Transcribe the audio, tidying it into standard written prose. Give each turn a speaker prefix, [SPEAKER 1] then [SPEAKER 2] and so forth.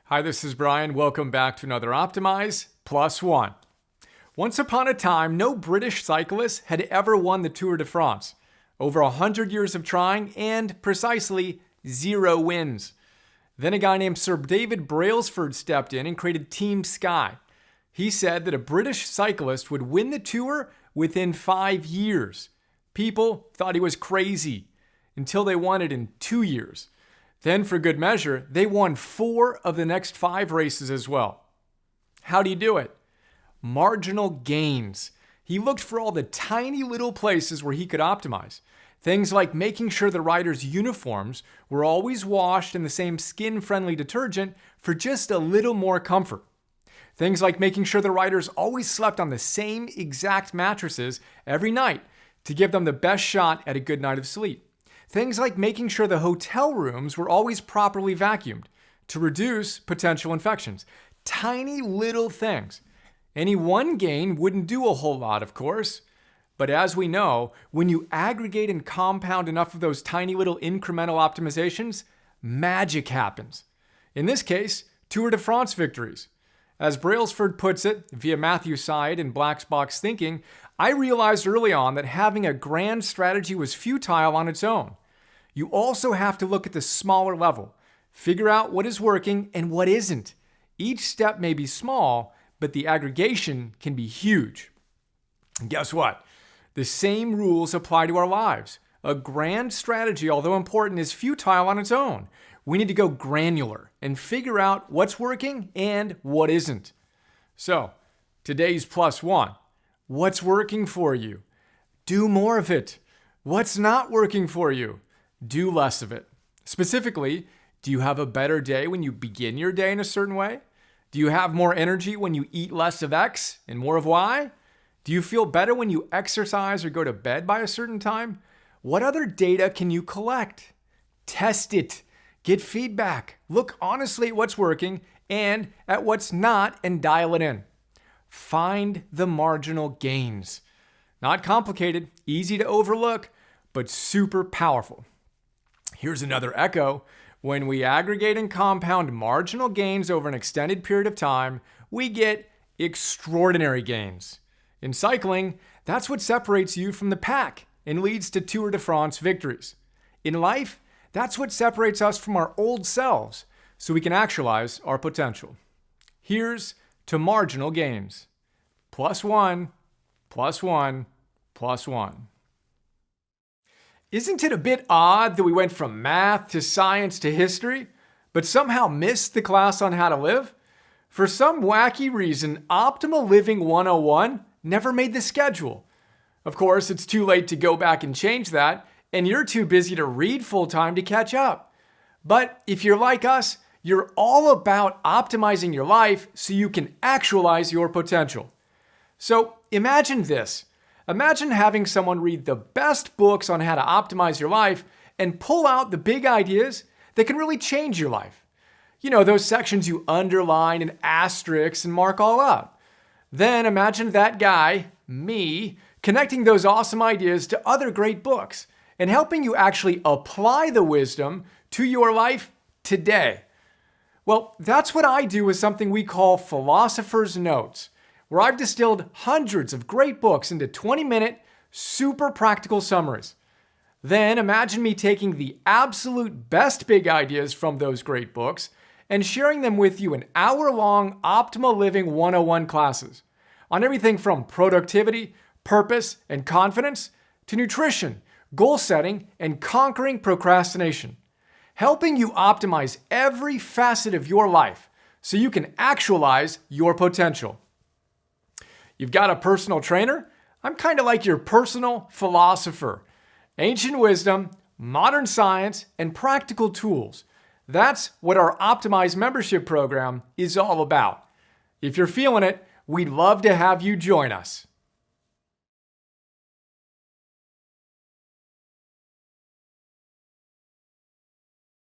[SPEAKER 1] Hi, this is Brian. Welcome back to another Optimize Plus One. Once upon a time, no British cyclist had ever won the Tour de France. Over 100 years of trying and precisely 0 wins. Then a guy named Sir David Brailsford stepped in and created Team Sky. He said that a British cyclist would win the Tour within 5 years. People thought he was crazy until they won it in 2 years. Then, for good measure, they won 4 of the next 5 races as well. How do you do it? Marginal gains. He looked for all the tiny little places where he could optimize. Things like making sure the riders' uniforms were always washed in the same skin-friendly detergent for just a little more comfort. Things like making sure the riders always slept on the same exact mattresses every night to give them the best shot at a good night of sleep. Things like making sure the hotel rooms were always properly vacuumed to reduce potential infections. Tiny little things. Any one gain wouldn't do a whole lot, of course. But as we know, when you aggregate and compound enough of those tiny little incremental optimizations, magic happens. In this case, Tour de France victories. As Brailsford puts it, via Matthew Syed in Black Box Thinking, I realized early on that having a grand strategy was futile on its own. You also have to look at the smaller level, figure out what is working and what isn't. Each step may be small, but the aggregation can be huge. And guess what? The same rules apply to our lives. A grand strategy, although important, is futile on its own. We need to go granular and figure out what's working and what isn't. So, today's plus one. What's working for you? Do more of it. What's not working for you? Do less of it. Specifically, do you have a better day when you begin your day in a certain way? Do you have more energy when you eat less of X and more of Y? Do you feel better when you exercise or go to bed by a certain time? What other data can you collect? Test it. Get feedback. Look honestly at what's working and at what's not and dial it in. Find the marginal gains. Not complicated, easy to overlook, but super powerful. Here's another echo. When we aggregate and compound marginal gains over an extended period of time, we get extraordinary gains. In cycling, that's what separates you from the pack and leads to Tour de France victories. In life, that's what separates us from our old selves so we can actualize our potential. Here's to marginal gains. Plus one, plus one, plus one. Isn't it a bit odd that we went from math to science to history, but somehow missed the class on how to live? For some wacky reason, Optimal Living 101 never made the schedule. Of course, it's too late to go back and change that, and you're too busy to read full-time to catch up. But if you're like us, you're all about optimizing your life so you can actualize your potential. So imagine this. Imagine having someone read the best books on how to optimize your life and pull out the big ideas that can really change your life. You know, those sections you underline and asterisk and mark all out. Then imagine that guy, me, connecting those awesome ideas to other great books and helping you actually apply the wisdom to your life today. Well, that's what I do with something we call PhilosophersNotes, where I've distilled hundreds of great books into 20-minute, super practical summaries. Then imagine me taking the absolute best big ideas from those great books and sharing them with you in hour-long Optimal Living 101 classes on everything from productivity, purpose, and confidence to nutrition, goal setting, and conquering procrastination, helping you optimize every facet of your life so you can actualize your potential. You've got a personal trainer? I'm kind of like your personal philosopher. Ancient wisdom, modern science, and practical tools. That's what our Optimize membership program is all about. If you're feeling it, we'd love to have you join us.